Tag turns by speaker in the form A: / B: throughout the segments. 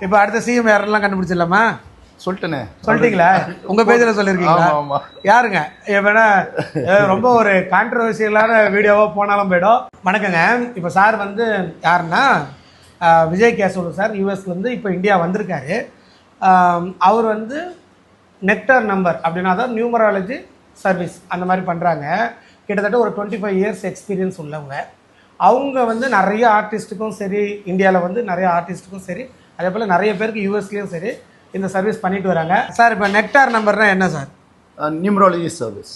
A: இப்போ அடுத்த சிஎம் யாரெல்லாம் கண்டுபிடிச்சிடலாமா?
B: சொல்லிட்டேனே.
A: சொல்லிட்டீங்களா? உங்க பேஜ்ல சொல்லிருக்கீங்களா?
B: ஆமா.
A: யாருங்க? வேணா ரொம்ப ஒரு கான்ட்ரவர்சியலான வீடியோவா போனாலும் போயிடும். வணக்கங்க. இப்போ சார் வந்து யாருன்னா விஜய் கேசவலு சார் யூஎஸ்ல இருந்து இப்போ இந்தியா வந்திருக்காரு. அவர் வந்து நெக்டார் நம்பர் அப்படின்னா தான் நியூமராலஜி சர்வீஸ் அந்த மாதிரி பண்ணுறாங்க. கிட்டத்தட்ட ஒரு 25 இயர்ஸ் எக்ஸ்பீரியன்ஸ் உள்ளவங்க. அவங்க வந்து நிறைய ஆர்டிஸ்ட்டுக்கும் சரி, இந்தியாவில் வந்து நிறைய ஆர்டிஸ்ட்டுக்கும் சரி, அதே போல் நிறைய பேருக்கு யூஎஸ்லேயும் சரி இந்த சர்வீஸ் பண்ணிட்டு வராங்க. சார் இப்போ நெக்டார் நம்பர்னா என்ன சார்?
B: Numerology service.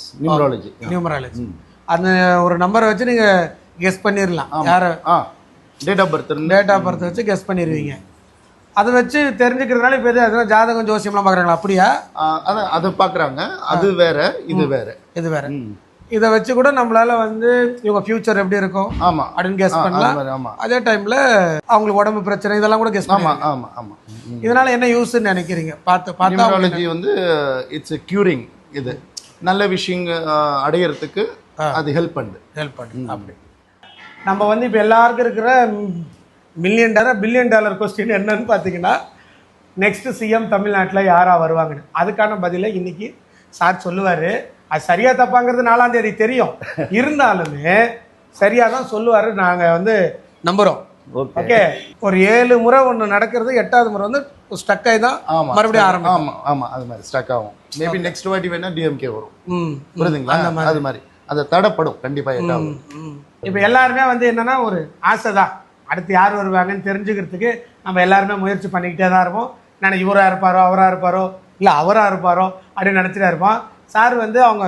B: நியூமராலஜி
A: அந்த ஒரு நம்பரை வச்சு நீங்கள் கெஸ் பண்ணிடலாம். யாரை
B: டேட் ஆஃப் பர்த்
A: வச்சு கெஸ் பண்ணிடுவீங்க. அதை வச்சு தெரிஞ்சுக்கிறதுனால இப்போ எதுவும் ஜாதகம் ஜோசியம்லாம் பார்க்குறாங்களா? அப்படியா?
B: அதை பார்க்குறாங்க. அது வேற, இது வேற.
A: இது வேற. இதை வச்சு கூட நம்மளால வந்து இவங்க ஃபியூச்சர் எப்படி இருக்கும் அப்படின்னு கெஸ் பண்ணலாம். அதே டைம்ல அவங்களுக்கு உடம்பு பிரச்சனை இதெல்லாம் கூட கெஸ் பண்ணலாம். இதனால என்ன யூஸ்ன்னு நினைக்கிறீங்க?
B: நியூமராலஜி வந்து இட்ஸ் கியூரிங். இது நல்ல விஷயம் அடையிறதுக்கு அது ஹெல்ப் பண்ணுது.
A: அப்படி நம்ம வந்து இப்போ எல்லாருக்கும் இருக்கிற பில்லியன் டாலர் கொஸ்டின் என்னன்னு பார்த்தீங்கன்னா, நெக்ஸ்ட் சிஎம் தமிழ்நாட்டில் யாராக வருவாங்கன்னு. அதுக்கான பதிலை இன்னைக்கு சார் சொல்லுவார். அது சரியா தப்பாங்கிறது 4ஆம் தேதி தெரியும். இருந்தாலுமே சரியாக தான் சொல்லுவார். நாங்கள் வந்து நம்புகிறோம். ஓகே. ஒரு 7 முறை ஒன்று நடக்கிறது, 8வது முறை வந்து ஸ்டக் ஆகி தான் மறுபடியும் ஆரம்பம்.
B: ஆமாம், அது மாதிரி ஸ்டக் ஆகும். மேபி நெக்ஸ்ட் வாட்டி வேணா டிஎம்கே வரும். புரியுதுங்களா? அது மாதிரி அது தடப்படும் கண்டிப்பாக.
A: இப்போ எல்லாருமே வந்து என்னன்னா ஒரு ஆசை தான், அடுத்து யார் வருவாங்கன்னு தெரிஞ்சுக்கிறதுக்கு நம்ம எல்லாருமே முயற்சி பண்ணிக்கிட்டே தான் இருப்போம். நான் இவராக இருப்பாரோ, அவராக இருப்பாரோ, இல்லை அவராக இருப்பாரோ அப்படின்னு நினச்சிட்டே இருப்போம். சார் வந்து அவங்க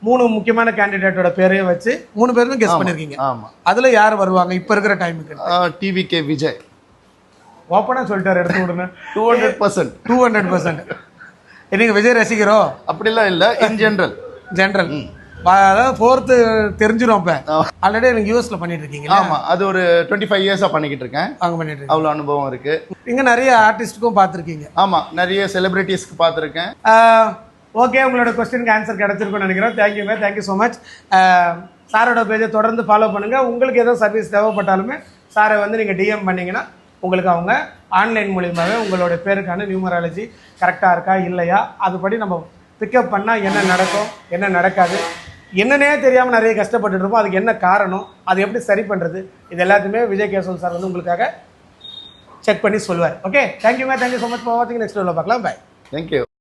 A: 3 முக்கியமான கேண்டிடேட்டோட பேரையும் வச்சு 3 பேரும் கெஸ் பண்ணியிருக்கீங்க. அதில் யார் வருவாங்க இப்போ இருக்கிற டைமுக்கு?
B: டிவிகே விஜய்.
A: ஓப்பனாக சொல்லிட்டார், எடுத்து விடுங்க.
B: 200%.
A: நீங்கள் விஜய் ரசிக்கிறோ?
B: அப்படிலாம் இல்லை, இன் ஜென்ரல்.
A: அதாவது 4th தெரிஞ்சிடும். இப்போ ஆல்ரெடி எனக்கு யூஎஸ்ல பண்ணிட்டு இருக்கீங்க.
B: ஆமாம், அது ஒரு 25 இயர்ஸாக பண்ணிக்கிட்டு இருக்கேன்.
A: அங்கே பண்ணிட்டு இருக்கேன்.
B: அவ்வளோ அனுபவம் இருக்கு.
A: இங்கே நிறைய ஆர்டிஸ்ட்டுக்கும் பார்த்துருக்கீங்க.
B: ஆமாம், நிறைய செலிபிரிட்டிஸ்க்கு பார்த்துருக்கேன்.
A: ஓகே, உங்களோட கொஸ்டினுக்கு ஆன்சர் கிடைச்சிருக்கும்னு நினைக்கிறோம். தேங்க்யூங்க, தேங்க்யூ ஸோ மச். சாரோட பேஜை தொடர்ந்து ஃபாலோ பண்ணுங்கள். உங்களுக்கு ஏதோ சர்வீஸ் தேவைப்பட்டாலுமே சாரை வந்து நீங்கள் டிஎம் பண்ணிங்கன்னா உங்களுக்கு அவங்க ஆன்லைன் மூலியமாகவே உங்களோட பேருக்கான நியூமராலஜி கரெக்டாக இருக்கா இல்லையா அதுபடி நம்ம பிக்கப் பண்ணால் என்ன நடக்கும், என்ன நடக்காது, என்னன்னே தெரியாமல் நிறைய கஷ்டப்பட்டுட்டு இருப்போம். அதுக்கு என்ன காரணம், அது எப்படி சரி பண்ணுறது, இது எல்லாத்தையுமே விஜய் கேசவல் சார் வந்து உங்களுக்காக செக் பண்ணி சொல்லுவார். ஓகே, தேங்க்யூங்க, தேங்க்யூ ஸோ மச் ஃபார் வாட்சிங். நெக்ஸ்ட் வீடியோவில் பார்க்கலாம். பை.
B: தேங்க்யூ.